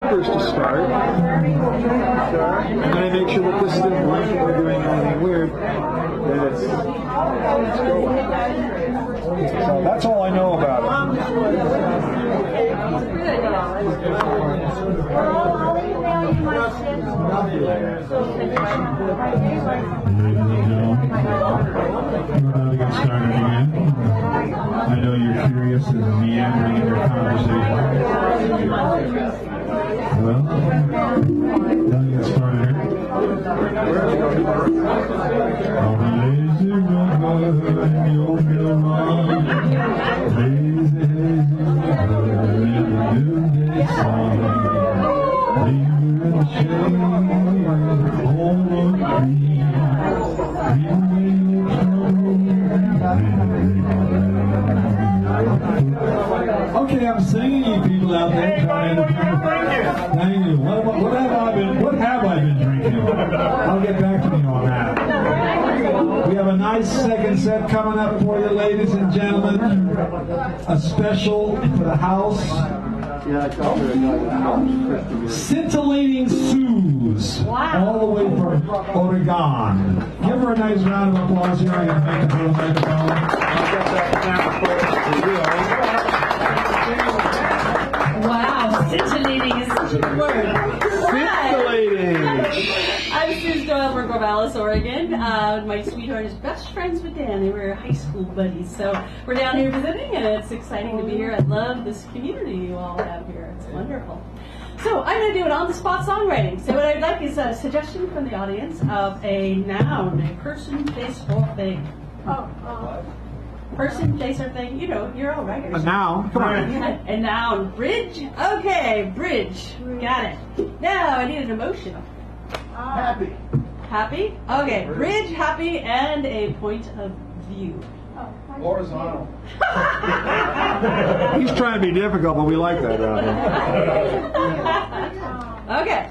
first to start. And then I make sure that this isn't blank or doing anything weird. Then it's going. So that's all I know about it. We're about to get started again. I know you're curious and meandering in your conversation. Well, now get started here. On a lazy river, you'll feel wrong. Lazy, hazy river, in the noonday sun. Linger in the shade, home of green. Okay, I'm singing, you people out there trying to. Thank you. What have I been drinking? I'll get back to you on that. We have a nice second set coming up for you, ladies and gentlemen. A special for the house. Scintillating Suze, all the way from Oregon. Give her a nice round of applause here. I'm going to make it for the microphone. Wow, scintillating is such a good word. Scintillating! I'm Suze Doyle from Corvallis, Oregon. My sweetheart is best friends with Dan. They were high school buddies. So we're down here visiting, and it's exciting to be here. I love this community you all have here. It's wonderful. So I'm going to do an on-the-spot songwriting. So what I'd like is a suggestion from the audience of a noun, a person, place, or thing. Person, place, or thing. You know, you're all writers. A noun. Come on. A noun. Bridge? Okay, bridge. Got it. Now I need an emotion. Happy. Happy? Okay, bridge, happy, and a point of view. Horizontal. He's trying to be difficult, but we like that. Okay.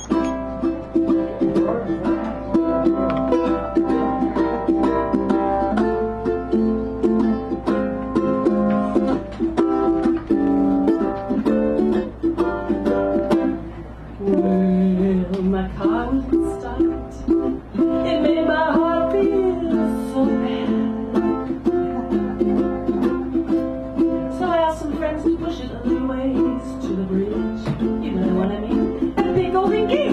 Well, my car wouldn't start. It made my heart feel so bad. So I asked some friends to push it a little ways to the bridge. You know what I mean? That big golden gate.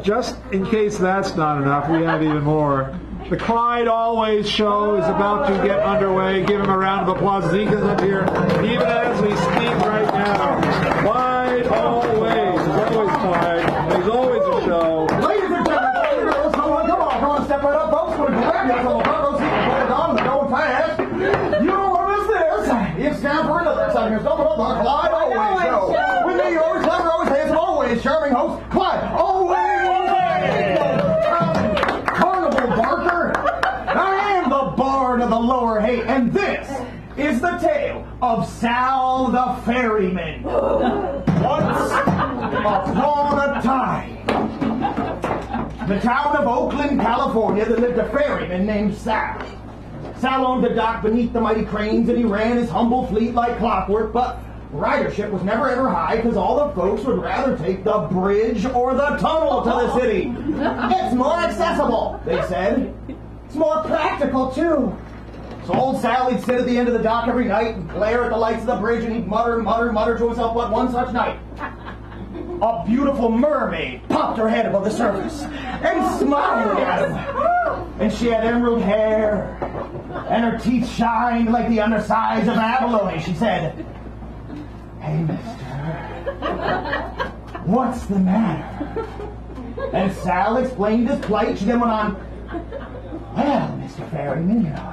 just in case that's not enough, we have even more. The Clyde Always show is about to get underway. Give him a round of applause. Zika's up here, even as we speak right now. Clyde Always. There's always Clyde. There's always a show. Ladies and gentlemen, come on, step right up, folks. We're glad to have some Broncos season going on and going fast. You know what this is? It's time for another exciting installment of the Clyde Always Show. With me, yours, clever, always handsome, always charming host, Clyde Always. Carnival Barker. I am the Bard of the Lower Haight, and this is the tale of Sal the Ferryman. Once upon a time, the town of Oakland, California, there lived a ferryman named Sal. Sal owned a dock beneath the mighty cranes, and he ran his humble fleet like clockwork, but ridership was never ever high because all the folks would rather take the bridge or the tunnel to the city. It's more accessible, they said. It's more practical, too. So old Sal, he'd sit at the end of the dock every night and glare at the lights of the bridge, and he'd mutter to himself. But one such night, a beautiful mermaid popped her head above the surface and smiled at him. And she had emerald hair, and her teeth shined like the undersides of abalone. She said, "Hey, mister, what's the matter?" And Sal explained his plight. She then went on, "Well, Mr. Ferryman, you know,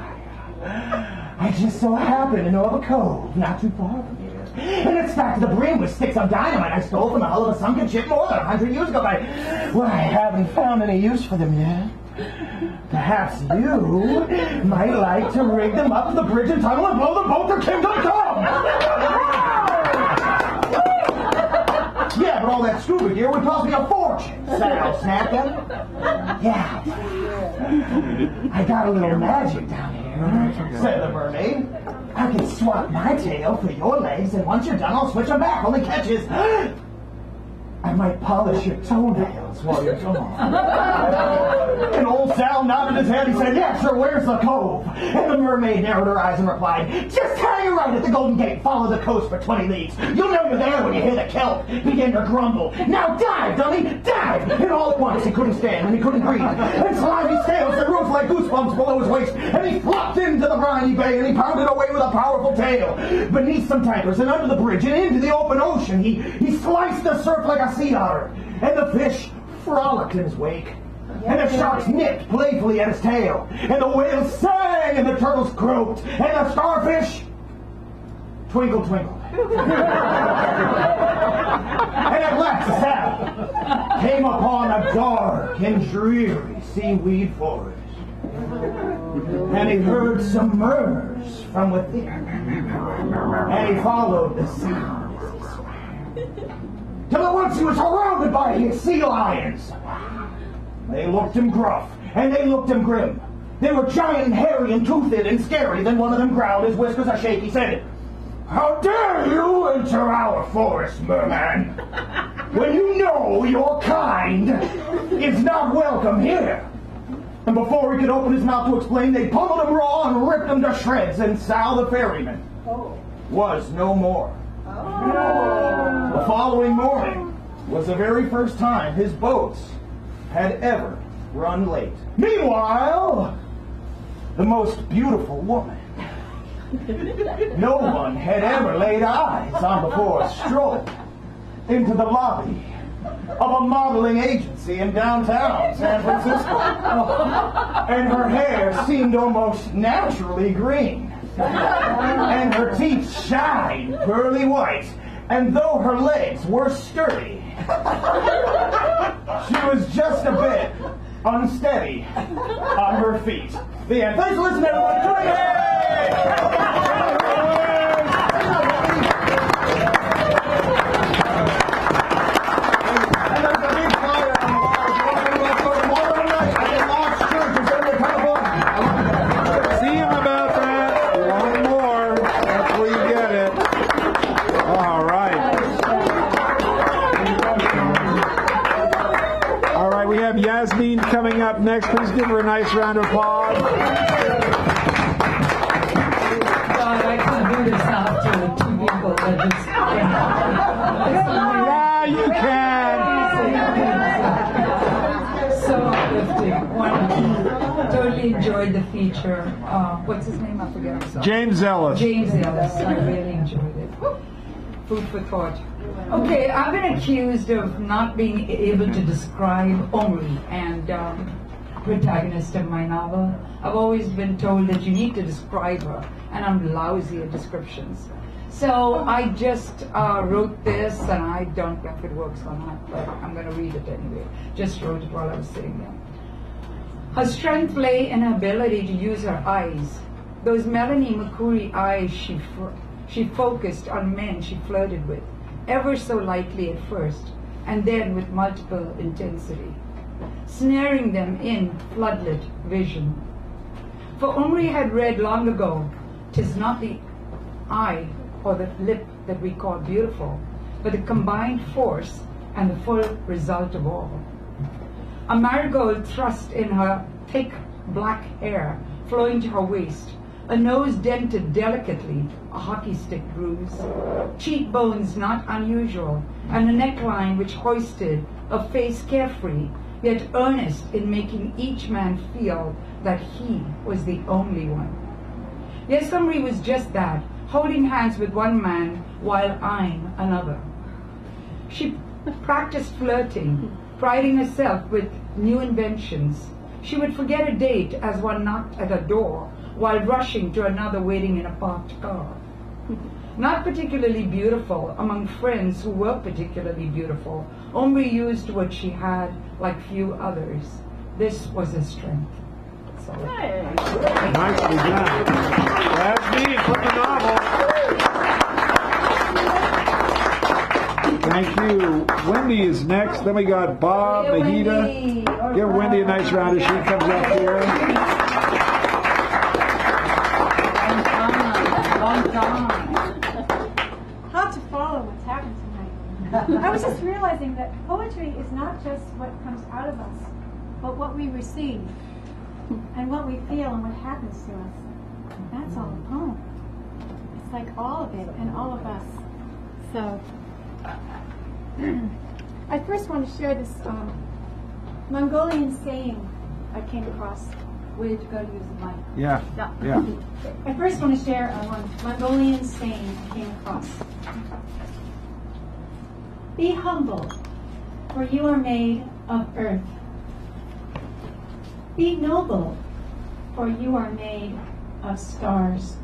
I just so happen to know of a cove not too far from here. And it's stacked to the brim with sticks of dynamite I stole from the hull of a sunken ship more than 100 years ago. But I haven't found any use for them yet. Perhaps you might like to rig them up to the bridge and tunnel and blow the boat to kingdom come." "Yeah, but all that scuba gear would cost me a fortune," Sal snapped at him. "Yeah, I got a little magic down here," said the mermaid. "I can swap my tail for your legs, and once you're done, I'll switch them back. Only catch is, I might polish your toenails while you're gone." And old Sal nodded his head. He said, "Yeah, sure, where's the cove?" And the mermaid narrowed her eyes and replied, "Just hang right at the Golden Gate. Follow the coast for 20 leagues. You'll know you're there when you hear the kelp begin to grumble. Now dive, dummy, dive!" And all at once he couldn't stand and he couldn't breathe. And slimy scales that rose like goosebumps below his waist. And he flopped into the briny bay and he pounded away with a powerful tail. Beneath some tankers and under the bridge and into the open ocean, he sliced the surf like a sea otter. And the fish frolicked in his wake. And the sharks nipped playfully at his tail. And the whales sang and the turtles croaked. And the starfish twinkled, twinkled. And at last Sal came upon a dark and dreary seaweed forest. And he heard some murmurs from within. And he followed the sound as he swam. Till at once he was surrounded by his sea lions. They looked him gruff, and they looked him grim. They were giant and hairy and toothed and scary. Then one of them growled, his whiskers a shake. He said, "How dare you enter our forest, merman, when you know your kind is not welcome here?" And before he could open his mouth to explain, they pummeled him raw and ripped him to shreds, and Sal the Ferryman was no more. The following morning was the very first time his boats had ever run late. Meanwhile, the most beautiful woman no one had ever laid eyes on before strolled into the lobby of a modeling agency in downtown San Francisco. And her hair seemed almost naturally green. And her teeth shined pearly white. And though her legs were sturdy, she was just a bit unsteady on her feet. The end. Thanks for listening, everyone. Join us! See him about that. One more. That's where you get it. All right. All right, we have Yasmin coming up next. Please give her a nice round of applause. I couldn't do this out to two people that just Yeah, you can. enjoyed the feature. What's his name? I forget. I'm sorry. James Ellis. James Ellis. I really enjoyed it. Food for thought. Okay, I've been accused of not being able to describe Omri and protagonist of my novel. I've always been told that you need to describe her, and I'm lousy at descriptions. So I just wrote this, and I don't know if it works or not, but I'm going to read it anyway. Just wrote it while I was sitting there. Her strength lay in her ability to use her eyes. Those Melanie McCurry eyes she focused on men she flirted with, ever so lightly at first, and then with multiple intensity, snaring them in floodlit vision. For Omri had read long ago, "'Tis not the eye or the lip that we call beautiful, but the combined force and the full result of all." A marigold thrust in her thick black hair flowing to her waist, a nose dented delicately, a hockey stick bruise, cheekbones not unusual, and a neckline which hoisted a face carefree, yet earnest in making each man feel that he was the only one. Yes, Omri was just that, holding hands with one man while eyeing another. She practiced flirting, priding herself with new inventions. She would forget a date as one knocked at her door while rushing to another waiting in a parked car. Not particularly beautiful among friends who were particularly beautiful, Omri used what she had like few others. This was her strength. So, Nicely done. That's me from the novel. Thank you. Wendy is next. Then we got Bob, Mahita. Give Wendy a nice round as she comes up here. Hard to follow what's happened tonight. I was just realizing that poetry is not just what comes out of us, but what we receive, and what we feel, and what happens to us. That's all a poem. It's like all of it and all of us. So, I first want to share this Mongolian saying I came across. Where did you go to use the mic? Yeah. Yeah. I first want to share one Mongolian saying I came across. Be humble, for you are made of earth. Be noble, for you are made of stars.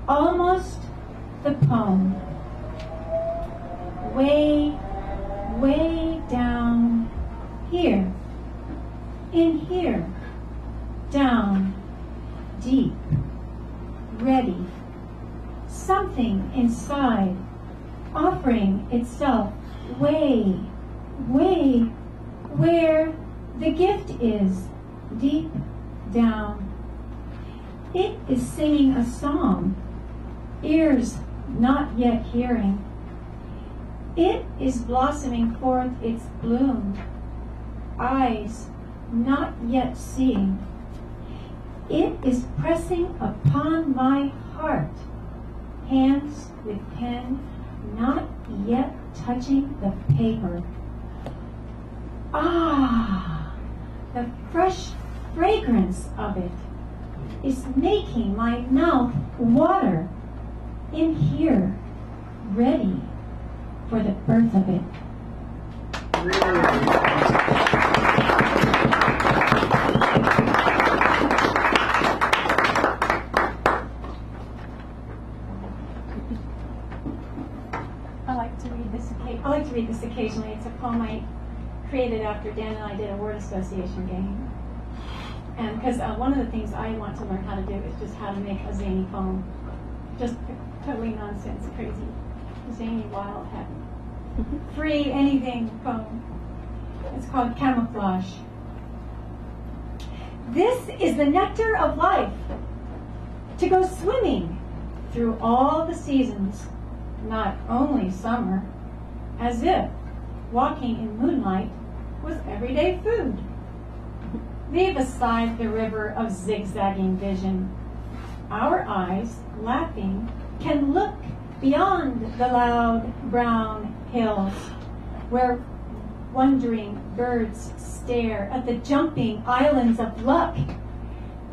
Almost the poem. Way, way down here. In here. Down. Deep. Ready. Something inside offering itself way, way where the gift is, deep down. It is singing a song, ears not yet hearing. It is blossoming forth its bloom, eyes not yet seeing. It is pressing upon my heart, hands with pen not yet touching the paper. Ah, the fresh fragrance of it is making my mouth water in here, ready for the birth of it. I like to read this occasionally. It's a poem I created after Dan and I did a word association game. And because one of the things I want to learn how to do is just how to make a zany poem. Just totally nonsense, crazy, zany, wild, happy, free, anything poem. It's called Camouflage. This is the nectar of life, to go swimming through all the seasons, not only summer, as if walking in moonlight was everyday food. Leave aside the river of zigzagging vision. Our eyes, laughing, can look beyond the loud brown hills, where wondering birds stare at the jumping islands of luck.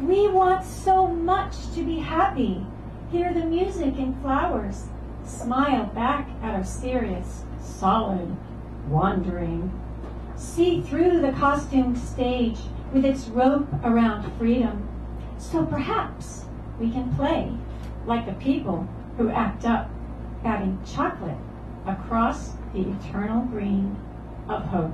We want so much to be happy, hear the music and flowers, smile back at our serious, solid wandering, see through the costumed stage with its rope around freedom. So perhaps we can play like the people who act up, adding chocolate across the eternal green of hope.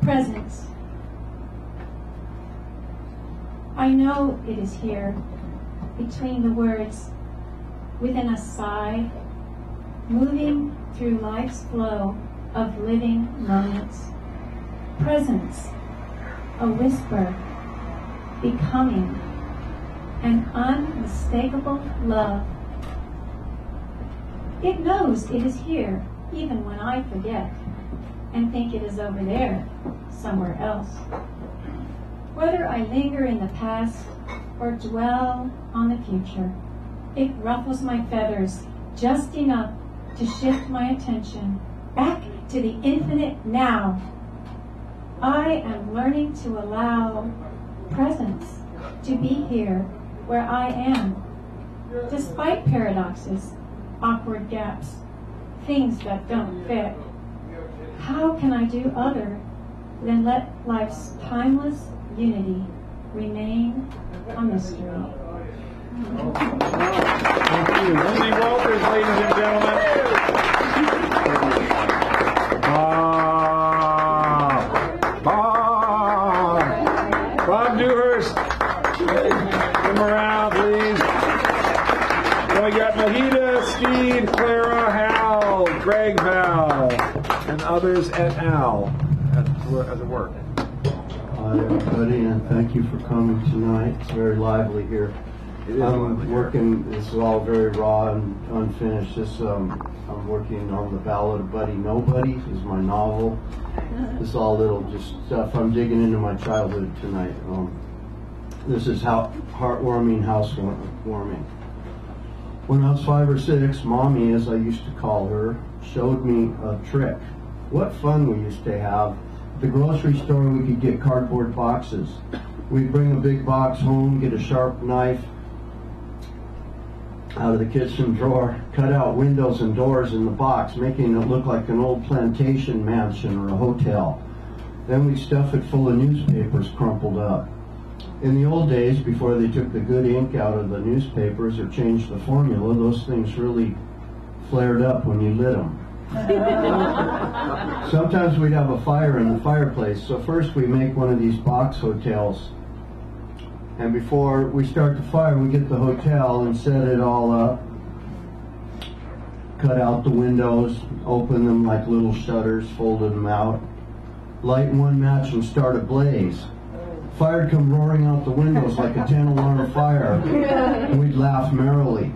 Presence. I know it is here, between the words, within a sigh, moving through life's flow of living moments. Presence, a whisper, becoming, an unmistakable love. It knows it is here, even when I forget, and think it is over there, somewhere else. Whether I linger in the past or dwell on the future, it ruffles my feathers just enough to shift my attention back to the infinite now. I am learning to allow presence to be here where I am, despite paradoxes, awkward gaps, things that don't fit. How can I do other than let life's timeless unity remain a mystery? Thank you. Lindsay Walters, ladies and gentlemen. Bob Dewhurst. Come around, please. So we got Mohita, Steve, Clara, Hal, Greg Val, and others et al. at the work. Hi everybody, and thank you for coming tonight. It's very lively here. I'm working, this is all very raw and unfinished. I'm working on the Ballad of Buddy Nobody. This is my novel. This is all little just stuff. I'm digging into my childhood tonight. This is heartwarming, housewarming. When I was 5 or 6, Mommy, as I used to call her, showed me a trick. What fun we used to have. At the grocery store, we could get cardboard boxes. We'd bring a big box home, get a sharp knife out of the kitchen drawer, cut out windows and doors in the box, making it look like an old plantation mansion or a hotel. Then we'd stuff it full of newspapers crumpled up. In the old days, before they took the good ink out of the newspapers or changed the formula, those things really flared up when you lit them. Sometimes we'd have a fire in the fireplace, so first we make one of these box hotels. And before we start the fire, we get the hotel and set it all up. Cut out the windows, open them like little shutters, folded them out. Light one match and start a blaze. Fire'd come roaring out the windows like a 10-alarm fire. We'd laugh merrily.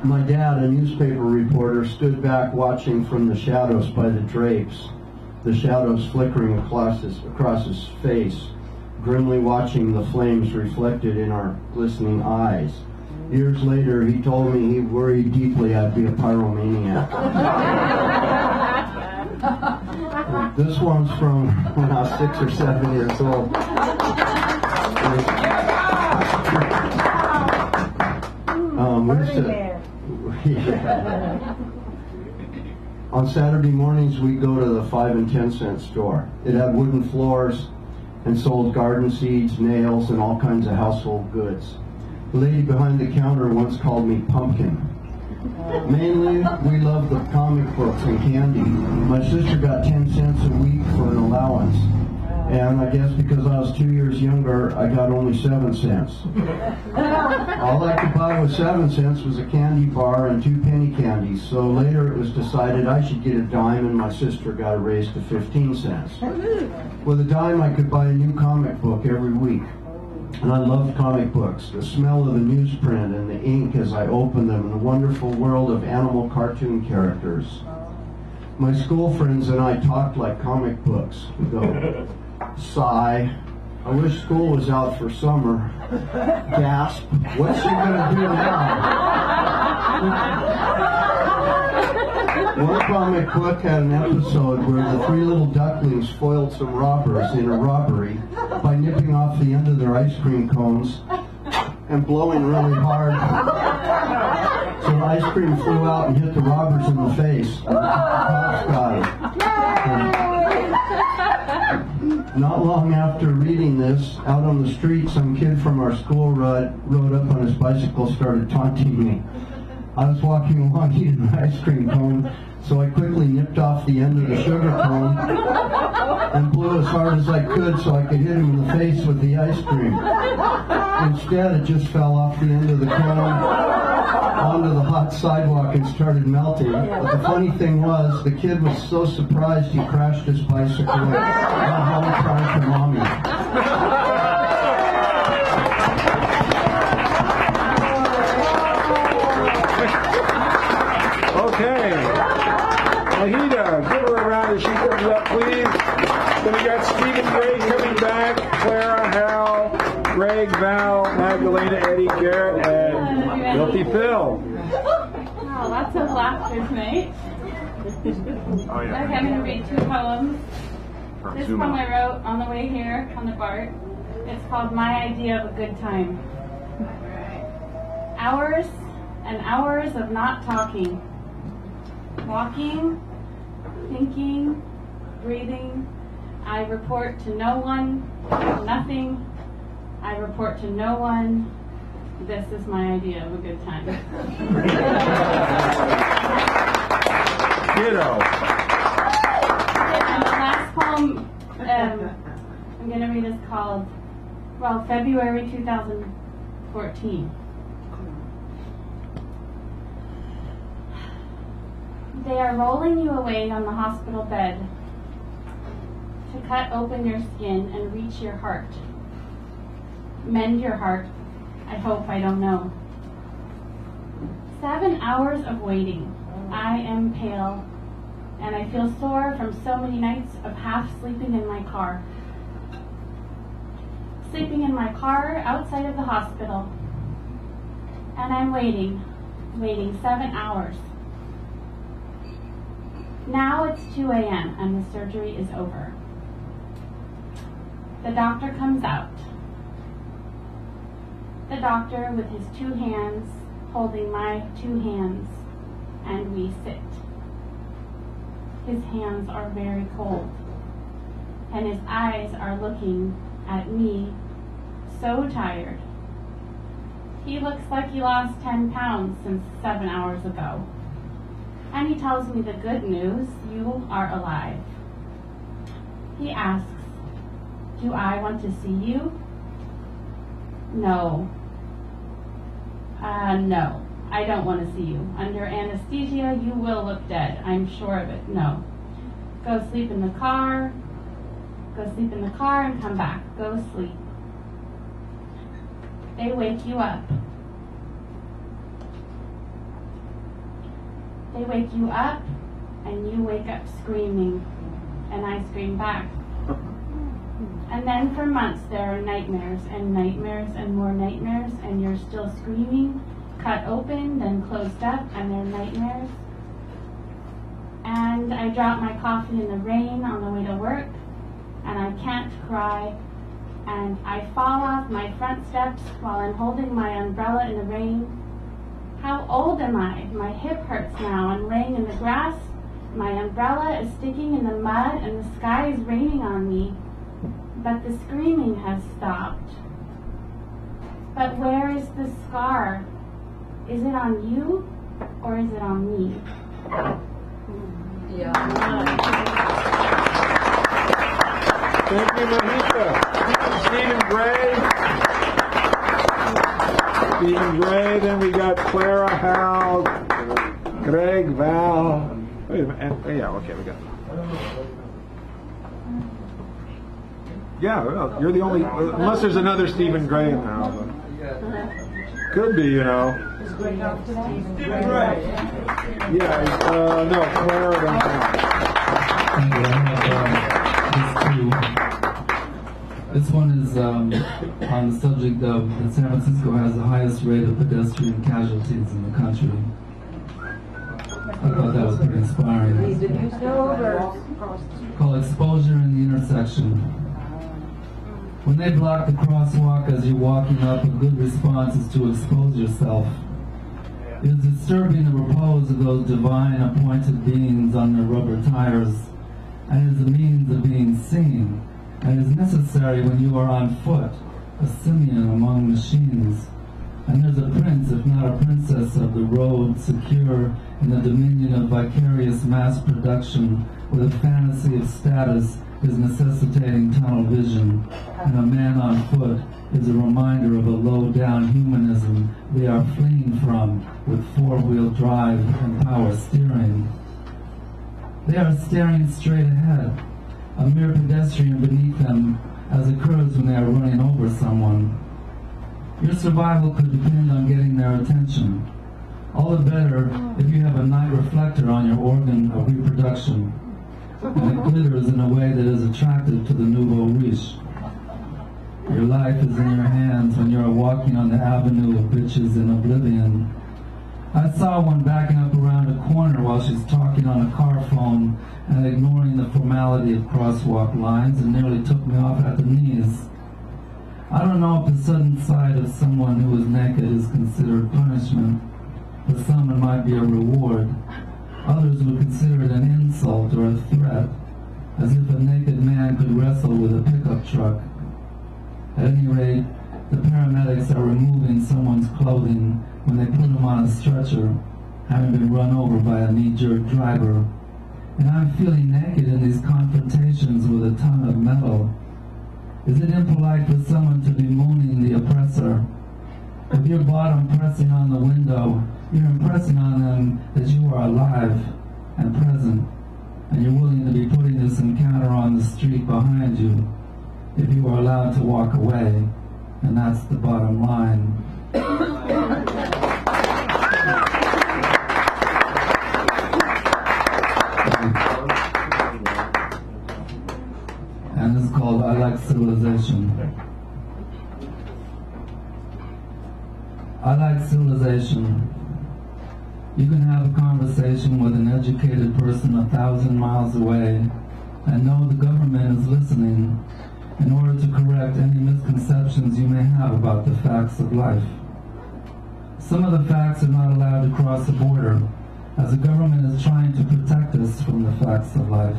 My dad, a newspaper reporter, stood back watching from the shadows by the drapes, the shadows flickering across his face, grimly watching the flames reflected in our glistening eyes. Years later, he told me he worried deeply I'd be a pyromaniac. This one's from when I was 6 or 7 years old. On Saturday mornings, we'd go to the 5 and 10 cent store. It had wooden floors and sold garden seeds, nails, and all kinds of household goods. The lady behind the counter once called me Pumpkin. Mainly, we loved the comic books and candy. My sister got 10 cents a week for an allowance. And I guess because I was 2 years younger, I got only 7 cents. All I could buy with 7 cents was a candy bar and 2 penny candies. So later it was decided I should get a dime, and my sister got a raise to 15 cents. With a dime, I could buy a new comic book every week. And I loved comic books. The smell of the newsprint and the ink as I opened them, and the wonderful world of animal cartoon characters. My school friends and I talked like comic books. We'd go, sigh, I wish school was out for summer. Gasp, what's she gonna do now? One comic book had an episode where the 3 little ducklings foiled some robbers in a robbery by nipping off the end of their ice cream cones and blowing really hard. So the ice cream flew out and hit the robbers in the face. The cops got it. Not long after reading this, out on the street, some kid from our school rode up on his bicycle, started taunting me. I was walking along eating an ice cream cone, so I quickly nipped off the end of the sugar cone and blew as hard as I could so I could hit him in the face with the ice cream. Instead, it just fell off the end of the cone onto the hot sidewalk and started melting. But the funny thing was, the kid was so surprised he crashed his bicycle and got home crying for mommy. Okay. Mahida, give her a round as she comes up, please. Then we got Stephen Gray coming back, Clara, Hal, Greg, Val, Magdalena, Eddie, Garrett, and Guilty Phil. Wow, lots of laughter tonight. Oh, yeah. Okay, I'm going to read 2 poems. This poem I wrote on the way here on the BART. It's called My Idea of a Good Time. Hours and hours of not talking. Walking, thinking, breathing. I report to no one, nothing. I report to no one. This is my idea of a good time. Ditto. And the last poem I'm going to read is called, February 2014. They are rolling you away on the hospital bed to cut open your skin and reach your heart. Mend your heart. I hope, I don't know. 7 hours of waiting. I am pale, and I feel sore from so many nights of half sleeping in my car. Sleeping in my car outside of the hospital. And I'm waiting 7 hours. Now it's 2 a.m. and the surgery is over. The doctor comes out. The doctor with his 2 hands holding my 2 hands, and we sit. His hands are very cold, and his eyes are looking at me, so tired. He looks like he lost 10 pounds since 7 hours ago. And he tells me the good news, you are alive. He asks, do I want to see you? No. No, I don't want to see you. Under anesthesia, you will look dead. I'm sure of it. No. Go sleep in the car. Go sleep in the car and come back. Go sleep. They wake you up. They wake you up, and you wake up screaming, and I scream back. And then for months there are nightmares and more nightmares, and you're still screaming, cut open, then closed up, and they're nightmares. And I drop my coffee in the rain on the way to work, and I can't cry, and I fall off my front steps while I'm holding my umbrella in the rain. How old am I? My hip hurts now. I'm laying in the grass. My umbrella is sticking in the mud, and the sky is raining on me. But the screaming has stopped. But where is the scar? Is it on you, or is it on me? Thank you, Mahika. Stephen Gray. Stephen Gray. Then we got Clara, Hal, Greg, Val. Wait a minute. Yeah, okay, we got it. Yeah, well, you're the only, unless there's another Stephen Gray in the house. Could be, you know. Stephen Gray. Yeah, no, Clara and Hal. This one is on the subject of that San Francisco has the highest rate of pedestrian casualties in the country. I thought that was pretty inspiring. Called Exposure in the Intersection. When they block the crosswalk as you're walking up, a good response is to expose yourself. It is disturbing the repose of those divine appointed beings on their rubber tires, and it is a means of being seen, and is necessary when you are on foot, a simian among machines. And there's a prince, if not a princess, of the road, secure in the dominion of vicarious mass production, with a fantasy of status is necessitating tunnel vision, and a man on foot is a reminder of a low-down humanism they are fleeing from with four-wheel drive and power steering. They are staring straight ahead, a mere pedestrian beneath them, as occurs when they are running over someone. Your survival could depend on getting their attention. All the better if you have a night reflector on your organ of reproduction, and it glitters in a way that is attractive to the nouveau riche. Your life is in your hands when you are walking on the avenue of bitches in oblivion. I saw one backing up around a corner while she's talking on a car phone and ignoring the formality of crosswalk lines, and nearly took me off at the knees. I don't know if the sudden sight of someone who is naked is considered punishment. For some it might be a reward. Others would consider it an insult or a threat, as if a naked man could wrestle with a pickup truck. At any rate, the paramedics are removing someone's clothing when they put him on a stretcher, having been run over by a knee-jerk driver. And I'm feeling naked in these confrontations with a ton of metal. Is it impolite for someone to be mooning the oppressor? If your bottom pressing on the window, you're impressing on them that you are alive and present, and you're willing to be putting this encounter on the street behind you if you are allowed to walk away, and that's the bottom line. And this is called I Like Civilization. I like civilization. You can have a conversation with an educated person 1,000 miles away and know the government is listening in order to correct any misconceptions you may have about the facts of life. Some of the facts are not allowed to cross the border, as the government is trying to protect us from the facts of life,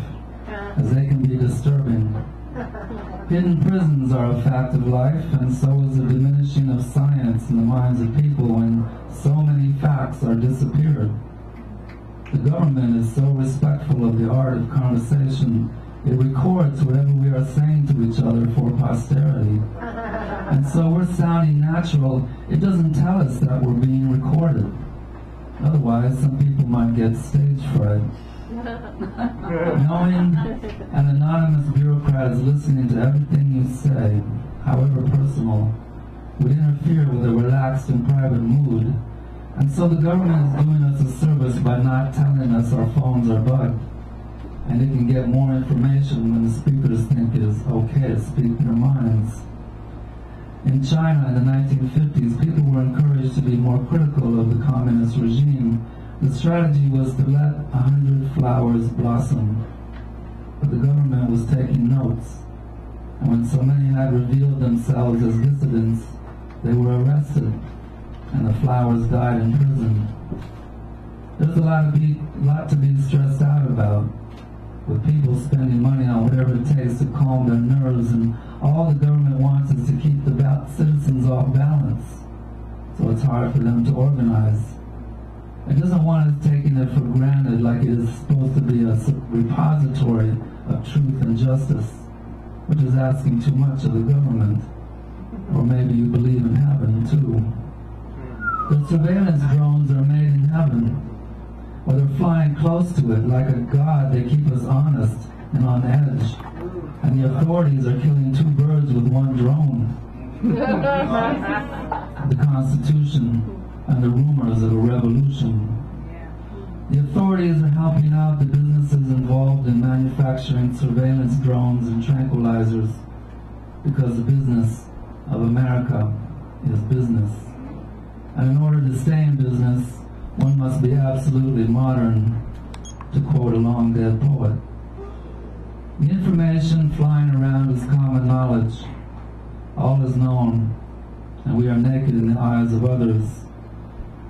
as they can be disturbing. Hidden prisons are a fact of life, and so is the diminishing of science in the minds of people when so many facts are disappeared. The government is so respectful of the art of conversation, it records whatever we are saying to each other for posterity. And so we're sounding natural, it doesn't tell us that we're being recorded. Otherwise, some people might get stage fright. Knowing an anonymous bureaucrat is listening to everything you say, however personal, would interfere with a relaxed and private mood, and so the government is doing us a service by not telling us our phones are bugged, and they can get more information when the speakers think it is okay to speak their minds. In China in the 1950s, people were encouraged to be more critical of the communist regime. The strategy was to let 100 flowers blossom, but the government was taking notes, and when so many had revealed themselves as dissidents, they were arrested, and the flowers died in prison. There's a lot to be stressed out about, with people spending money on whatever it takes to calm their nerves, and all the government wants is to keep the citizens off balance, so it's hard for them to organize. It doesn't want us taking it for granted like it is supposed to be a repository of truth and justice. which is asking too much of the government. Or maybe you believe in heaven too. The surveillance drones are made in heaven, or they're flying close to it like a god. They keep us honest and on edge, and the authorities are killing two birds with one drone. The Constitution and the rumors of a revolution. The authorities are helping out the businesses involved in manufacturing surveillance drones and tranquilizers, because the business of America is business. And in order to stay in business, one must be absolutely modern, to quote a long-dead poet. The information flying around is common knowledge. All is known, and we are naked in the eyes of others.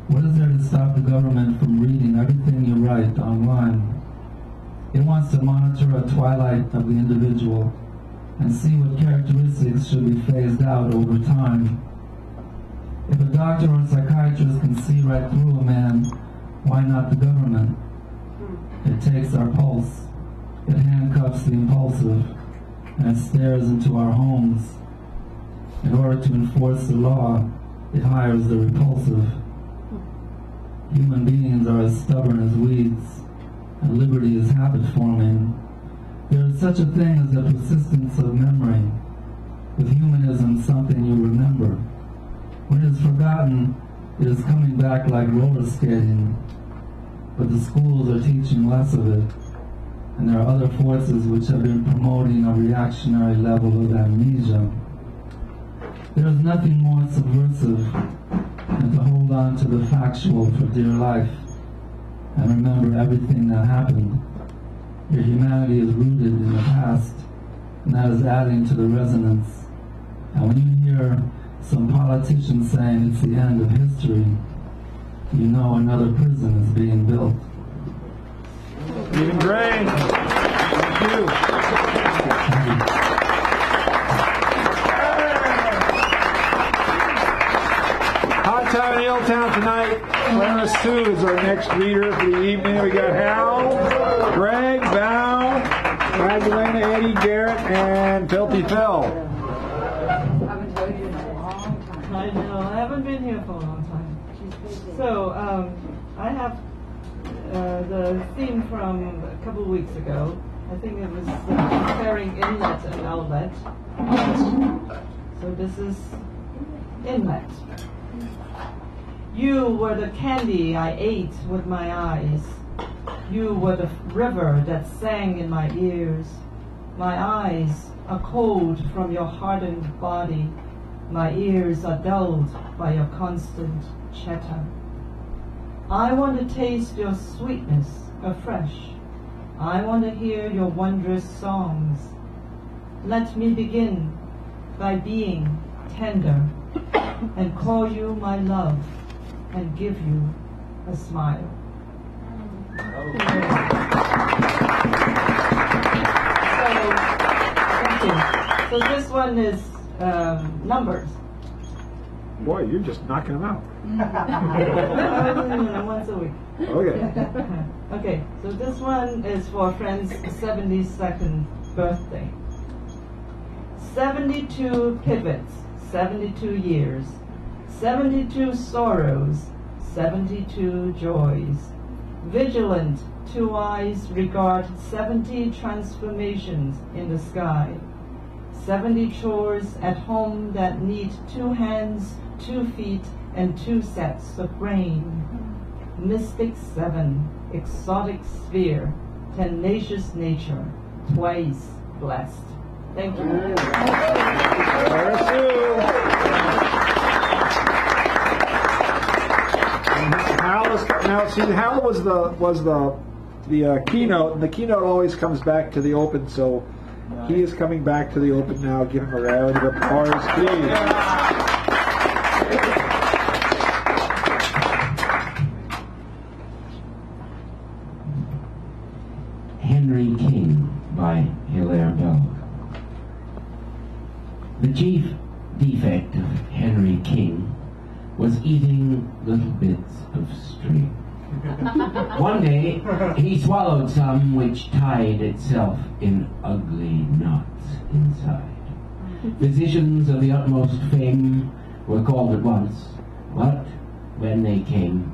What is there to stop the government from reading everything you write online? It wants to monitor a twilight of the individual and see what characteristics should be phased out over time. If a doctor or psychiatrist can see right through a man, why not the government? It takes our pulse, it handcuffs the impulsive, and it stares into our homes. In order to enforce the law, it hires the repulsive. Human beings are as stubborn as weeds, and liberty is habit-forming. There is such a thing as the persistence of memory. With humanism, something you remember. When it is forgotten, it is coming back like roller skating. But the schools are teaching less of it, and there are other forces which have been promoting a reactionary level of amnesia. There is nothing more subversive than to hold on to the factual for dear life and remember everything that happened. Your humanity is rooted in the past, and that is adding to the resonance. And when you hear some politician saying it's the end of history, you know another prison is being built. Stephen Gray, thank you. Hot Town and Ill Town tonight. Clara Sue is our next reader for the evening. We got Hal, Greg, Val, Magdalena, Eddie, Garrett, and Filthy Phil. I know, I haven't been here for a long time. So, I have the theme from a couple of weeks ago. I think it was comparing inlet and outlet. So this is inlet. You were the candy I ate with my eyes. You were the river that sang in my ears. My eyes are cold from your hardened body. My ears are dulled by your constant chatter. I want to taste your sweetness afresh. I want to hear your wondrous songs. Let me begin by being tender and call you my love and give you a smile. So this one is numbers. Boy, you're just knocking them out. Once a week. Okay. Okay, so this one is for a friend's 72nd birthday. 72 pivots, 72 years, 72 sorrows, 72 joys. Vigilant, 2 eyes regard 70 transformations in the sky. 70 chores at home that need 2 hands, 2 feet, and 2 sets of brain. Mystic 7, exotic sphere, tenacious nature, twice blessed. Thank you. Hal was the keynote, and the keynote always comes back to the open, so he is coming back to the open now. Give him a round of applause, please. Henry King by Hilaire Belloc. The chief defect of Henry King was eating little bits of string. One day he swallowed some which tied itself in ugly knots inside. Physicians of the utmost fame were called at once, but when they came,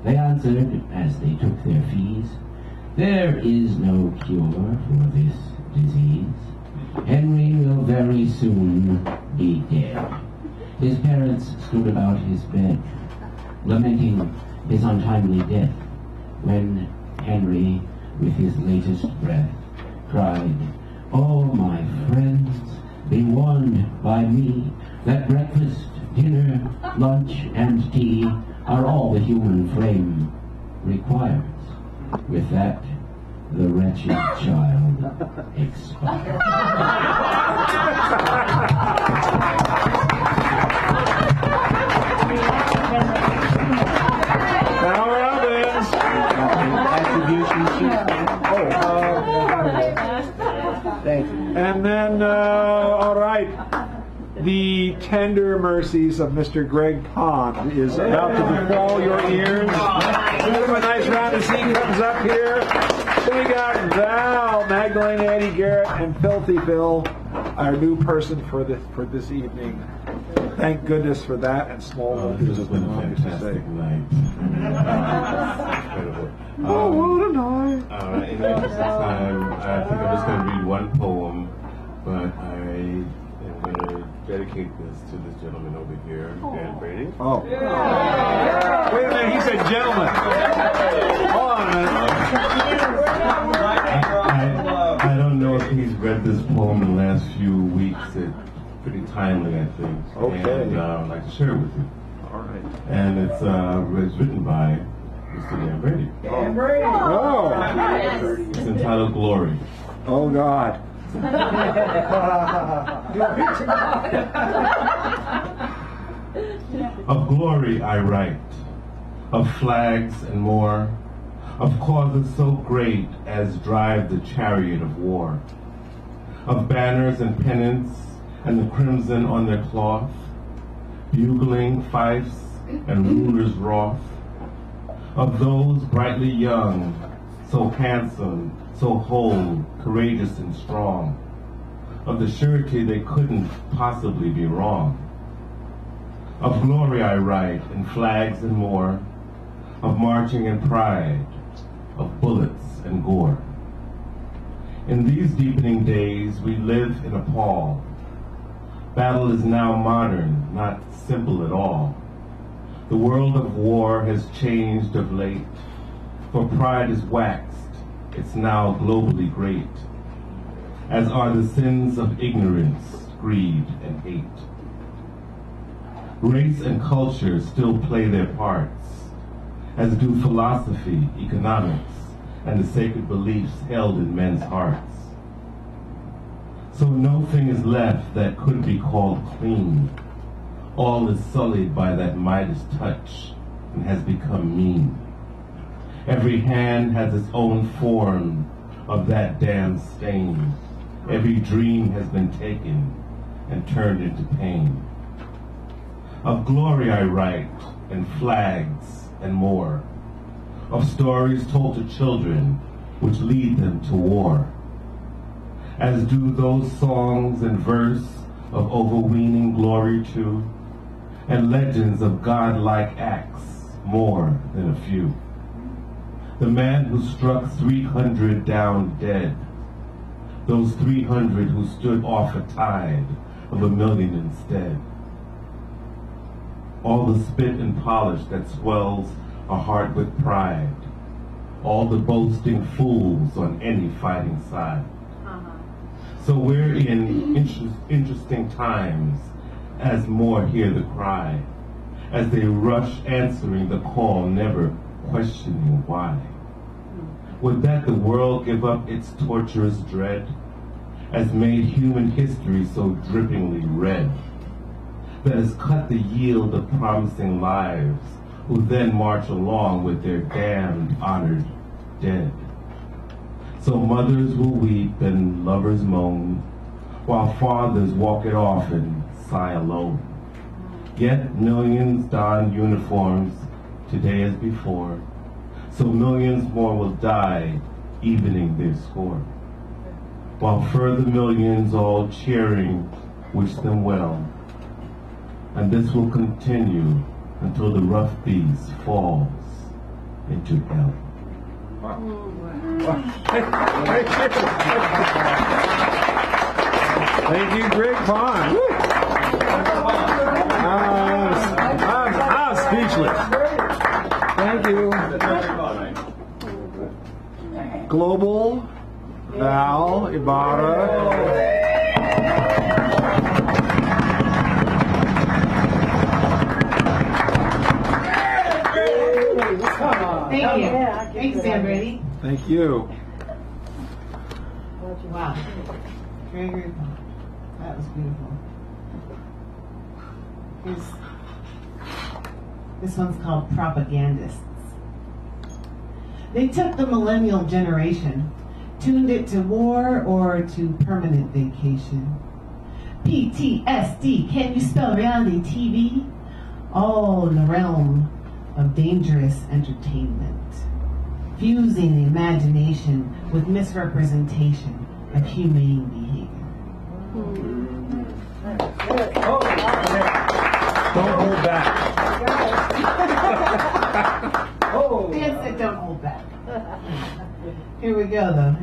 they answered as they took their fees, "There is no cure for this disease. Henry will very soon be dead." His parents stood about his bed, lamenting his untimely death, when Henry, with his latest breath, cried, "Oh, my friends, be warned by me that breakfast, dinner, lunch, and tea are all the human frame requires." With that, the wretched child expired. Now Robbins. Thank you. And then, all right, the tender mercies of Mr. Greg Pond is about to befall your ears. Give him a nice round as he comes up here. So we got Val, Magdalena, Eddie Garrett, and Filthy Phil, our new person for this evening. Thank goodness for that and small. This has been a fantastic night. Incredible. Oh, what a night! In the interest of time, I think I'm just going to read one poem, but I am going to dedicate this to this gentleman over here, Dan Brady. Oh. Wait a minute, he said gentlemen. Hold on a minute. I don't know if he's read this poem in the last few weeks. It's pretty timely, I think. Okay. And I'd like to share it with you. All right. And it's written by Mr. Dan Brady. Oh. It's entitled Glory. Oh, God. Of glory I write, of flags and more, of causes so great as drive the chariot of war, of banners and pennants and the crimson on their cloth, bugling fifes and rulers wroth, of those brightly young, so handsome, so whole, courageous and strong, of the surety they couldn't possibly be wrong. Of glory I write, in flags and more, of marching and pride, of bullets and gore. In these deepening days we live in a pall. Battle is now modern, not simple at all. The world of war has changed of late, for pride is waxed, it's now globally great, as are the sins of ignorance, greed, and hate. Race and culture still play their parts, as do philosophy, economics, and the sacred beliefs held in men's hearts. So nothing is left that could be called clean. All is sullied by that Midas touch and has become mean. Every hand has its own form of that damn stain. Every dream has been taken and turned into pain. Of glory I write, and flags and more, of stories told to children which lead them to war, as do those songs and verse of overweening glory too, and legends of godlike acts more than a few. The man who struck 300 down dead, those 300 who stood off a tide of 1,000,000 instead. All the spit and polish that swells a heart with pride, all the boasting fools on any fighting side. So we're in interesting times as more hear the cry, as they rush answering the call, never questioning why. Would that the world give up its torturous dread, as made human history so drippingly red, that has cut the yield of promising lives, who then march along with their damned, honored dead. So mothers will weep and lovers moan, while fathers walk it off and sigh alone. Yet millions don uniforms, today as before, so millions more will die, evening their score. While further millions all cheering wish them well. And this will continue until the rough beast falls into hell. Thank you, Greg Vaughn. I'm speechless. Thank you. Global, Val, Ibarra. Thank you. Thanks, Brady. Thank you. Wow. Very, very cool. That was beautiful. This one's called Propagandists. They took the millennial generation, tuned it to war or to permanent vacation. PTSD, can you spell reality TV? All in the realm of dangerous entertainment, fusing the imagination with misrepresentation of humane behavior. Don't hold back. Dan said don't hold back. Here we go, though.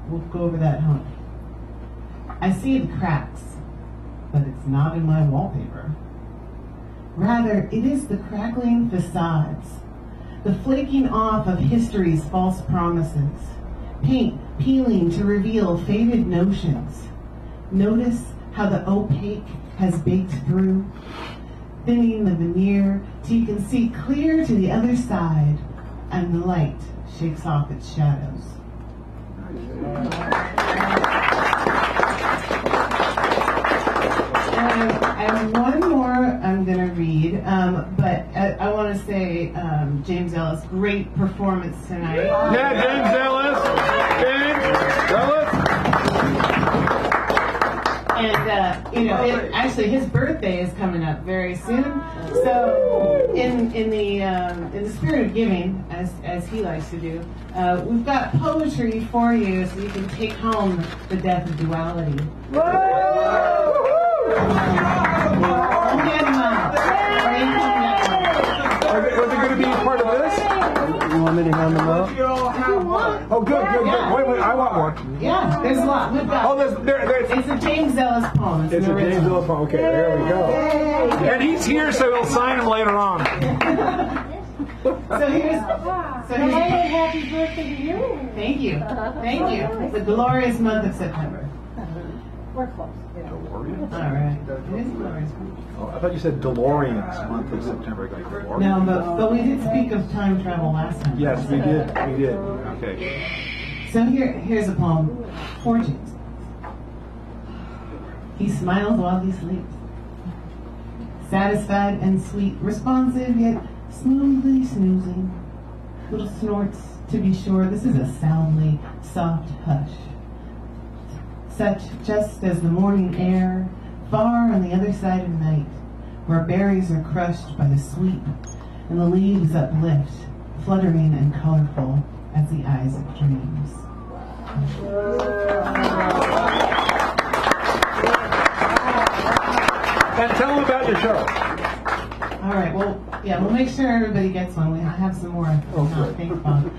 We'll go over that hump. I see the cracks, but it's not in my wallpaper. Rather, it is the crackling facades, the flaking off of history's false promises, paint peeling to reveal faded notions. Notice how the opaque has baked through, thinning the veneer till you can see clear to the other side, and the light shakes off its shadows. And one more I'm going to read, but I want to say, James Ellis, great performance tonight. Yeah, James Ellis. James Ellis. And, actually his birthday is coming up very soon. So in the spirit of giving, as he likes to do, we've got poetry for you so you can take home the death of duality. Was it going to be part of this? You want me to hand them out? Oh, good. Wait, I want one. Yeah, there's a lot. We've got. It's a James Ellis poem. It's a James Ellis poem. Okay, there we go. And he's here, so he'll sign him later on. So here's happy birthday to you. Thank you. Thank you. It's a glorious month of September. We're close. All right. It is glorious month. Oh, I thought you said DeLorean's month of September. No, but we did speak of time travel last time. Yes, we did. Okay. So here's a poem for James. He smiles while he sleeps, satisfied and sweet, responsive yet smoothly snoozing. Little snorts, to be sure. This is a soundly soft hush, such just as the morning air, far on the other side of night, where berries are crushed by the sweep and the leaves uplift, fluttering and colorful as the eyes of dreams. And tell them about your show. All right, well, yeah, we'll make sure everybody gets one. We have some more. Thanks, Bob.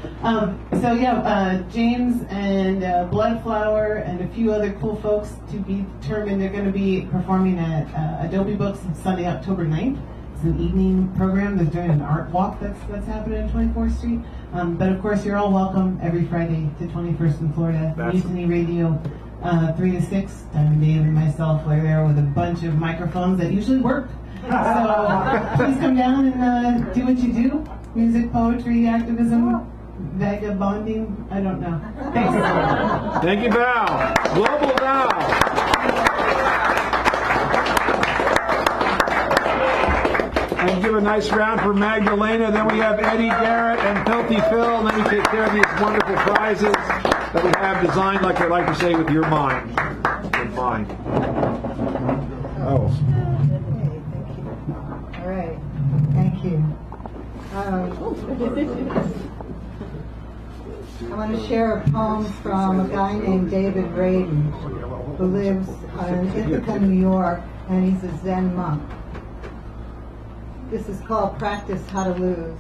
James and Bloodflower and a few other cool folks to be determined. They're going to be performing at Adobe Books Sunday, October 9th. It's an evening program. They're doing an art walk that's happening on 24th Street. But of course, you're all welcome every Friday to 21st in Florida. Mutiny Radio, 3 to 6. Diamond Dave and myself are there with a bunch of microphones that usually work. So please come down and do what you do. Music, poetry, activism, vagabonding. I don't know. Thanks. Thank you, Val. Global Val. And give a nice round for Magdalena. Then we have Eddie Garrett and Filthy Phil. And then we take care of these wonderful prizes that we have designed, like I like to say, with your mind. Your mind. Oh. All right. Thank you. I want to share a poem from a guy named David Brady, who lives in Ithaca, New York, and he's a Zen monk. This is called Practice How to Lose.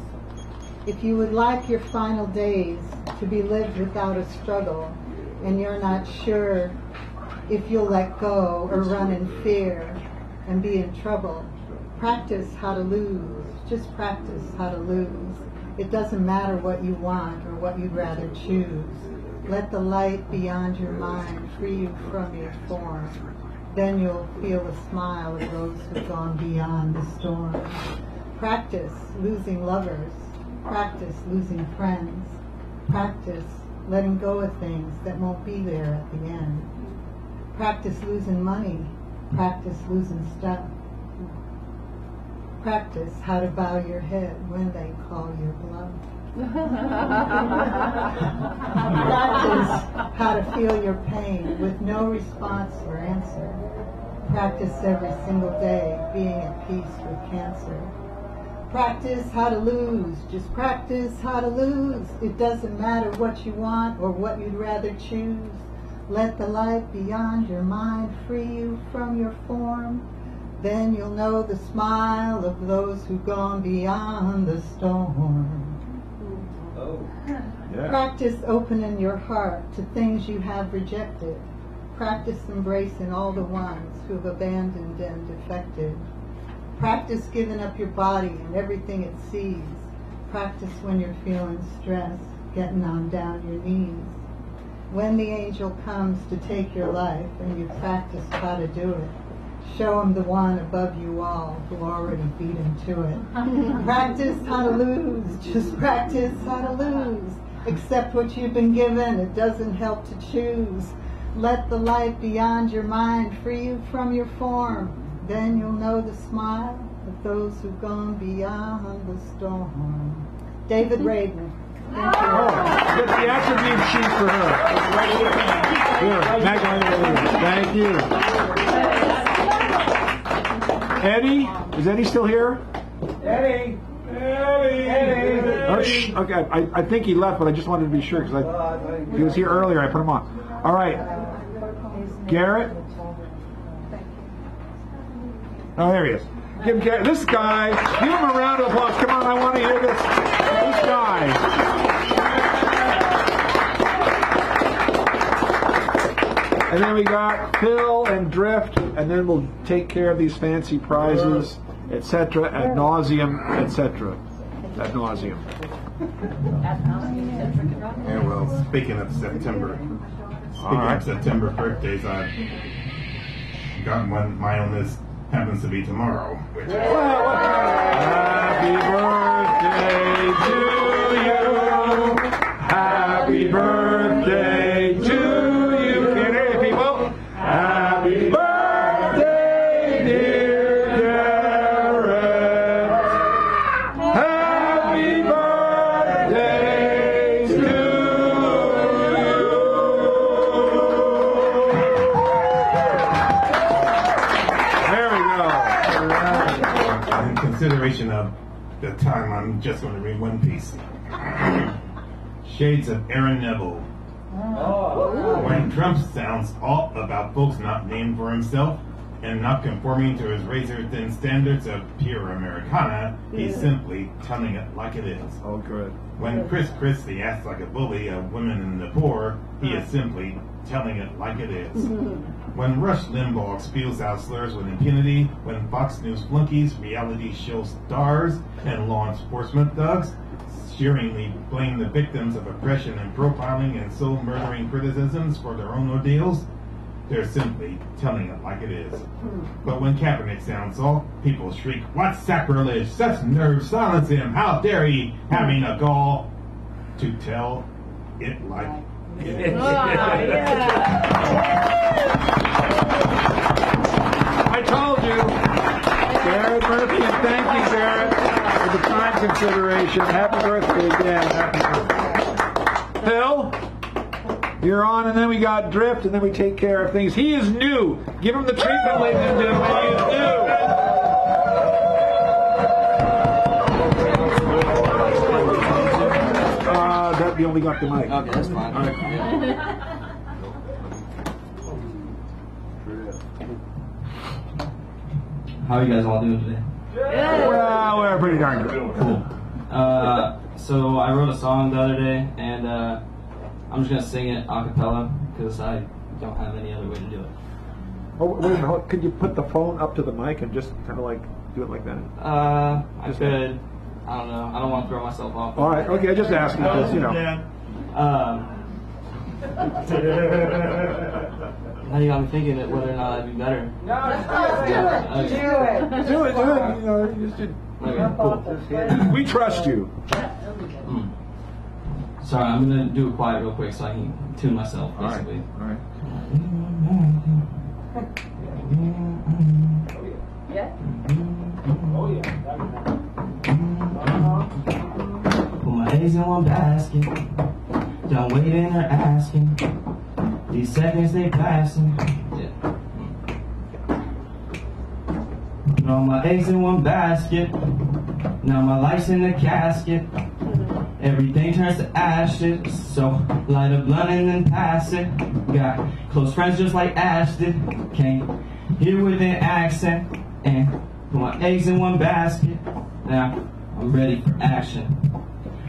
If you would like your final days to be lived without a struggle, and you're not sure if you'll let go or run in fear and be in trouble, practice how to lose. Just practice how to lose. It doesn't matter what you want or what you'd rather choose. Let the light beyond your mind free you from your form. Then you'll feel the smile of those who've gone beyond the storm. Practice losing lovers. Practice losing friends. Practice letting go of things that won't be there at the end. Practice losing money. Practice losing stuff. Practice how to bow your head when they call your bluff. Practice how to feel your pain with no response or answer. Practice every single day being at peace with cancer. Practice how to lose. Just practice how to lose. It doesn't matter what you want or what you'd rather choose. Let the light beyond your mind free you from your form. Then you'll know the smile of those who've gone beyond the storm. Yeah. Practice opening your heart to things you have rejected. Practice embracing all the ones who have abandoned and defected. Practice giving up your body and everything it sees. Practice when you're feeling stressed, getting on down your knees. When the angel comes to take your life and you practice how to do it, show him the one above you all who already beat him to it. Practice how to lose. Just practice how to lose. Accept what you've been given. It doesn't help to choose. Let the light beyond your mind free you from your form. Then you'll know the smile of those who've gone beyond the storm. David Radner. Thank you. Oh, get the attribute sheet for her. Here, Magdalena. Thank you. Eddie? Is Eddie still here? Eddie! Oh, shh. Okay, I think he left, but I just wanted to be sure because he was here earlier. I put him on. All right. Garrett? Oh, there he is. Give him Garrett. This guy. Give him a round of applause. Come on, I want to hear this guy. And then we got Phil and Drift, and then we'll take care of these fancy prizes, etc. ad nauseum, etc. Ad nauseum. Yeah, well, speaking of September birthdays, I've gotten one. My own list happens to be tomorrow. Which Happy birthday to you. Happy birthday to you. Can you hear people? Happy birthday, dear Garrett. Happy birthday to you. There we go. in consideration of the time, I'm just going to read one piece. Shades of Aaron Neville. When Trump sounds all about folks not named for himself and not conforming to his razor-thin standards of pure Americana, he's simply telling it like it is. Oh, good. When Chris Christie acts like a bully of women and the poor, he is simply telling it like it is. When Rush Limbaugh spews out slurs with impunity, when Fox News flunkies, reality show stars, and law enforcement thugs cheeringly blame the victims of oppression and profiling and soul-murdering criticisms for their own ordeals, they're simply telling it like it is. But when Kaepernick sounds off, people shriek, "What sacrilege! Such nerve! Silence him! How dare he!" Having a gall to tell it like it is. I told you. Garrett Murphy, and thank you, Garrett, for the time consideration. Happy birthday again. Happy birthday. Phil, you're on, and then we got Drift, and then we take care of things. He is new. Give him the treatment, ladies and gentlemen. He is new. you only got the mic. Okay, that's fine. All right. How are you guys all doing today? Well, we're pretty darn good. Cool. So I wrote a song the other day, and I'm just gonna sing it a cappella because I don't have any other way to do it. Oh, wait a minute. Could you put the phone up to the mic and just kind of like do it like that? I could. I don't know. I don't want to throw myself off. All right. Okay. I just asked because you know. Now you got me thinking that whether or not I'd be better. Do it. You know, you just did. Okay, cool. We trust you. Sorry, I'm gonna do it quiet real quick so I can tune myself, basically. All right. Put my eggs in one basket. Done waiting or asking. These seconds they passing. Yeah. Put all my eggs in one basket. Now my life's in the casket. Everything turns to ashes. So light a blunt and then pass it. Got close friends just like Ashton. Can't hear with an accent. And put my eggs in one basket. Now I'm ready for action.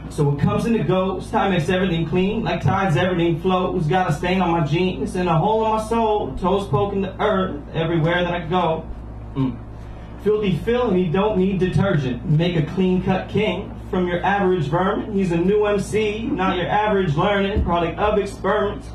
So what comes and it goes, time makes everything clean, like tides everything flows, got a stain on my jeans and a hole in my soul, toes poking the earth everywhere that I go. Filthy Phil and he don't need detergent, make a clean cut king from your average vermin. He's a new MC, not your average learning, product of experiments.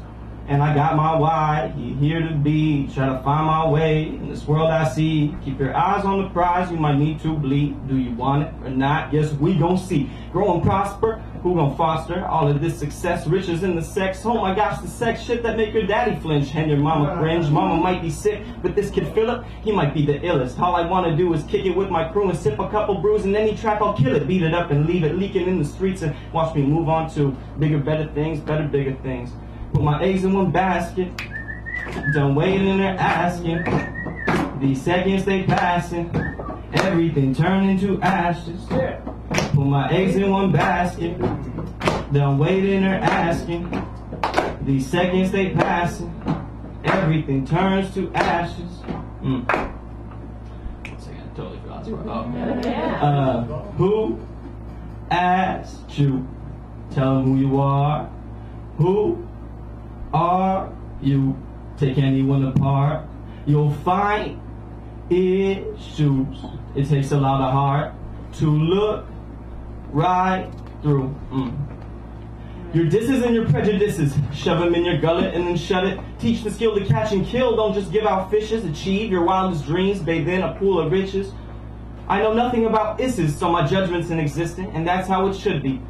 And I got my why, here to be, try to find my way in this world I see. Keep your eyes on the prize, you might need to bleed. Do you want it or not? Yes, we gon' see. Grow and prosper, who gon' foster all of this success, riches in the sex? Oh my gosh, the sex shit that make your daddy flinch and your mama cringe. Mama might be sick, but this kid Philip, he might be the illest. All I wanna do is kick it with my crew and sip a couple brews, and any track I'll kill it, beat it up and leave it leaking in the streets, and watch me move on to bigger, better things, better, bigger things. Put my eggs in one basket. Done waiting or asking. These seconds they passing. Everything turn into ashes. Put my eggs in one basket. Done waiting or asking. These seconds they passing. Everything turns to ashes. One second, I totally forgot to who asked you? Tell them who you are. Who are you? Take anyone apart, you'll find issues. It takes a lot of heart to look right through. Your disses and your prejudices, shove them in your gullet and then shut it. Teach the skill to catch and kill, don't just give out fishes. Achieve your wildest dreams, bathe in a pool of riches. I know nothing about isses, so my judgment's inexistent, and that's how it should be.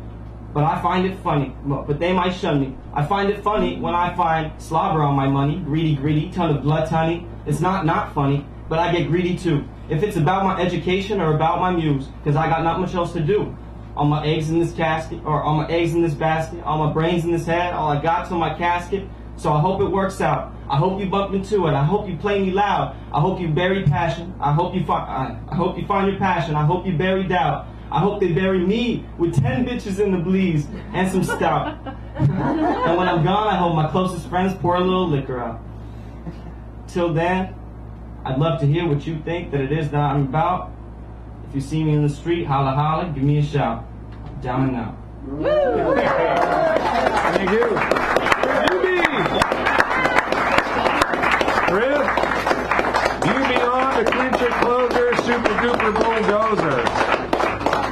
But I find it funny, but they might shun me. I find it funny when I find slobber on my money, greedy, ton of gluttony. It's not funny, but I get greedy too. If it's about my education or about my muse, cause I got not much else to do. All my eggs in this casket, or all my eggs in this basket, all my brains in this head, all I got's on my casket. So I hope it works out. I hope you bump into it. I hope you play me loud. I hope you bury passion. I hope you find your passion. I hope you bury doubt. I hope they bury me with 10 bitches in the bleeds and some stout. And when I'm gone, I hope my closest friends pour a little liquor out. Till then, I'd love to hear what you think that it is that I'm about. If you see me in the street, holla holla, give me a shout. Down and out. Thank you. Rip, you belong to Clincher Closer, Super Duper Bulldozer.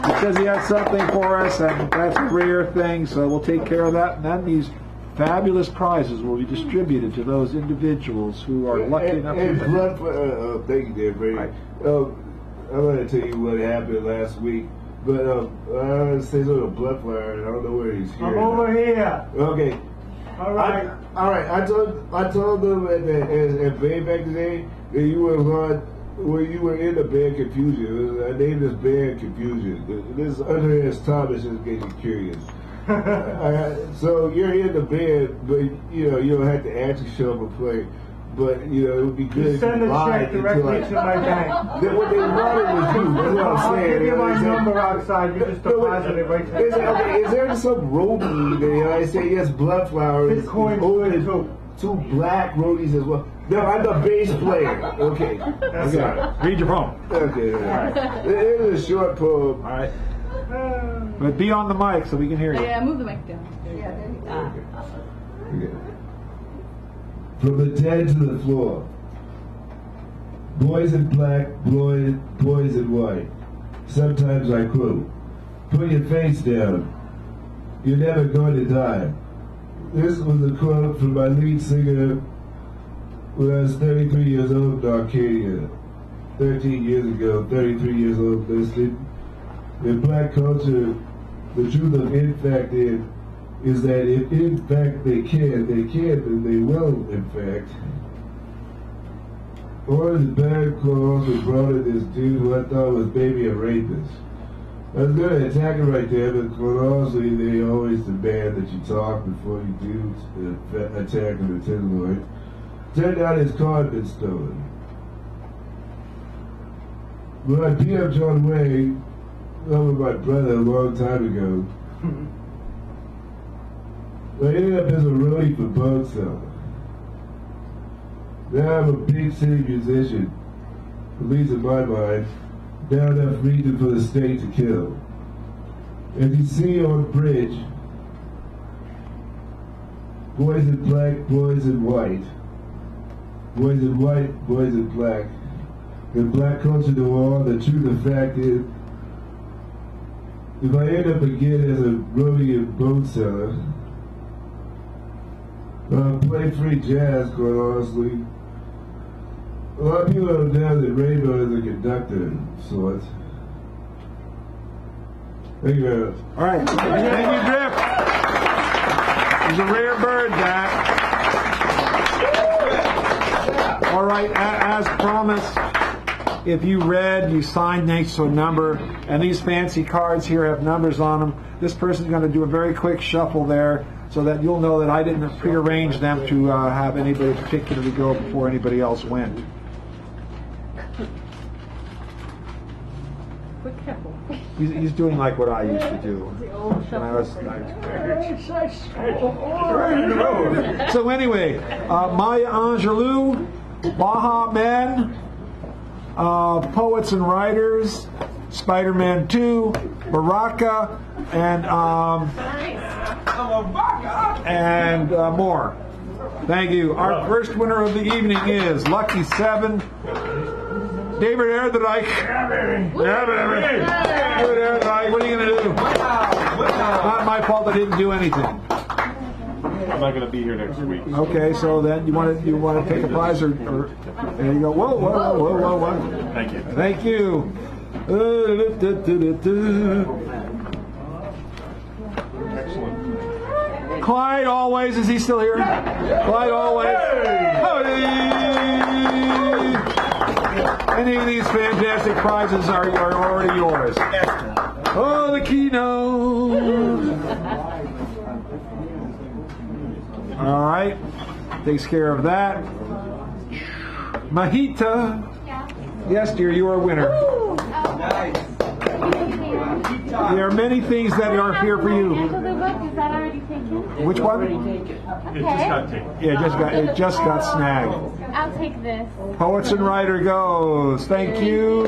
Because he has something for us, and that's a rare thing, so we'll take care of that. And then these fabulous prizes will be distributed to those individuals who are lucky enough to... Thank you there, Brady. Right. I'm going to tell you what happened last week, but I say sort of blood flare, and I don't know where he's here. I'm over here. Okay. All right. I told them at way back today that you were on... Well, you were in the band Confusion. I named this band Confusion. This Andreas Thomas is getting curious. So you're in the band, but you don't have to actually show up and play. But you know, it would be good Send to a ride check directly to my bank. What they wanted was you. That's what I'm I'll saying. give you my Is there- number outside. You just deposit it right Is, there. okay, is there some roadie there? I say yes, blood flower is Bitcoin older good, than two black roadies as well. No, I'm the bass player. Okay. That's it. Read your poem. Okay. All right. It is a short poem. All right. But be on the mic so we can hear you. Yeah, move the mic down. Yeah, there you go. Okay. From the dead to the floor. Boys in black, boys in white. Sometimes I quote, put your face down. You're never going to die. This was a quote from my lead singer when I was 33 years old in Arcadia. 13 years ago, 33 years old, listed. In black culture, the truth of in fact is that if in fact they can, and they will, in fact. Or the bad calls were brought in this dude who I thought was maybe a rapist. I was going to attack him right there, but quite honestly, they always demand that you talk before you do attack an attendant. Turned out his car had been stolen. When I beat up John Wayne, over my brother a long time ago, I ended up as a roadie for Bone Seller. Now I'm a big city musician, at least in my mind, now enough reason for the state to kill. As you see on the bridge, boys in black, boys in white, boys in white, boys in black. In black culture noir, the truth of fact is, if I end up again as a roadie and bone seller, I'll play free jazz, quite honestly. A lot of people don't know that Rainbow is a conductor of sorts. Thank you very much. All right. Thank you, Drip. He's a rare bird, that. All right, as promised, if you read, you signed next to a number, and these fancy cards here have numbers on them. This person's going to do a very quick shuffle there so that you'll know that I didn't prearrange them to have anybody particularly go before anybody else went. Quick shuffle. He's doing like what I used to do. When I was, so anyway, Maya Angelou, Baha Men, Poets and Writers, Spider-Man 2, Baraka, and more. Thank you. Our first winner of the evening is Lucky 7, David Erderreich. Yeah, baby. David Erderreich. What are you going to do? Not my fault I didn't do anything. I'm not going to be here next week. Okay, so then you want to take a prize or there you go. Whoa. Thank you. Thank you. Excellent. Clyde Always, is he still here? Clyde Always. Any of these fantastic prizes are already yours. Oh, the keynote. All right, takes care of that. Mahita. Yes, dear, you are a winner. There are many things that are here for you. Is that already taken? Which one? Okay. It just got taken. Yeah, it just got snagged. I'll take this. Poets and Writer goes. Thank you.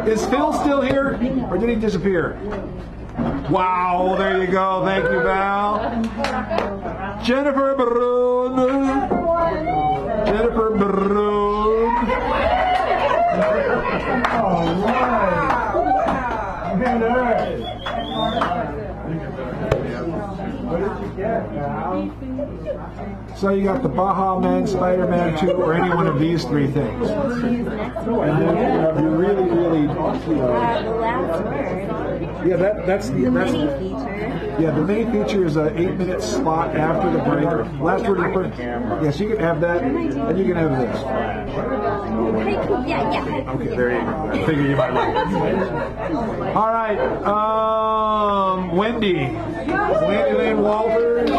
Is Phil still here, or did he disappear? Wow, there you go. Thank you, Val. Jennifer Barone. Jennifer Barone. Oh, wow. What did you get, Val? So you got the Baha Men, Spider-Man 2, or any one of these three things. And then you really, The last word. yeah, that's The main feature. yeah, the main feature is an 8-minute slot after the break. Last word of the first. Yes, you can have that, and you can have this. Okay, cool. Yeah. Okay, there you go. I figured you might like it. All right, Wendy Lynn Walters.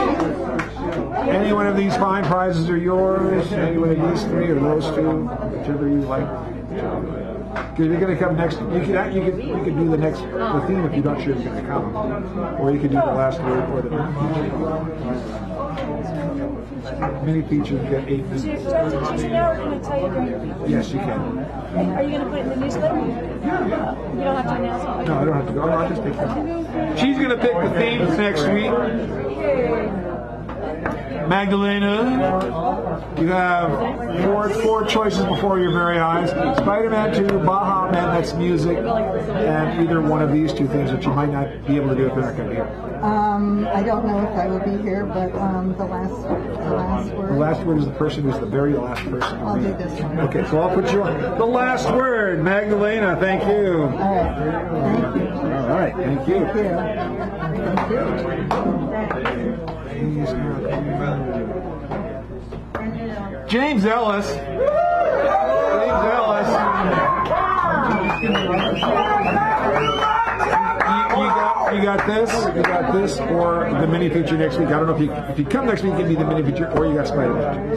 Any one of these fine prizes are yours. Any one of these three or those two, whichever you like. Because you're going to come next. You could do the theme if you're not sure you're going to come, or you could do the last word or the mini feature. You get 8 minutes. Do you start to teach now, or can I tell you during the week? Yes, you can. Are you going to put it in the newsletter? Yeah. You don't have to announce it. No, I don't have to go. I'll just take it. She's going to pick the themes next week. Magdalena, you have four choices before your very eyes. Spider-Man 2, Baha Men, that's music, and either one of these two things, which you might not be able to do if you're not going to be here. I don't know if I will be here, but the last word. The last word is the person who's the very last person. I'll do this one. Okay, so I'll put you on. The last word, Magdalena, thank you. All right, thank you. James Ellis. You got this, or the mini feature next week. I don't know if you come next week, you can be the mini feature, or you got Spider-Man.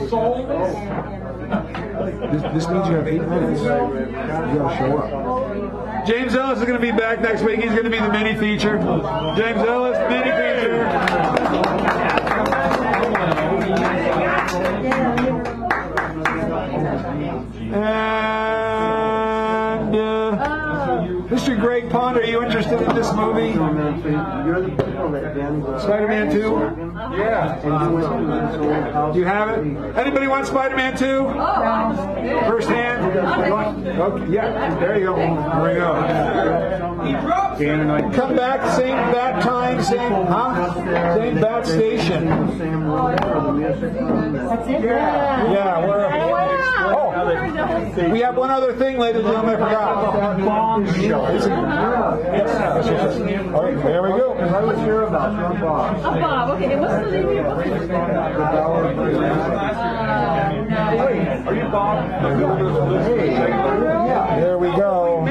This means you have 8 minutes. You got to show up. James Ellis is going to be back next week. He's going to be the mini feature. James Ellis, mini feature. And Mr. Greg Pond, are you interested in this movie? Spider-Man 2? Yeah. Do you have it? Anybody want Spider-Man 2? First hand? Okay, yeah, there you go. There we go. Come back, same bat time, same bat station. Yeah, we have one other thing, ladies and gentlemen, I forgot. Bomb show. All right, there we go. I was here about Bob. Bob, okay, and what's the name of your book? Are you Bob? There we go.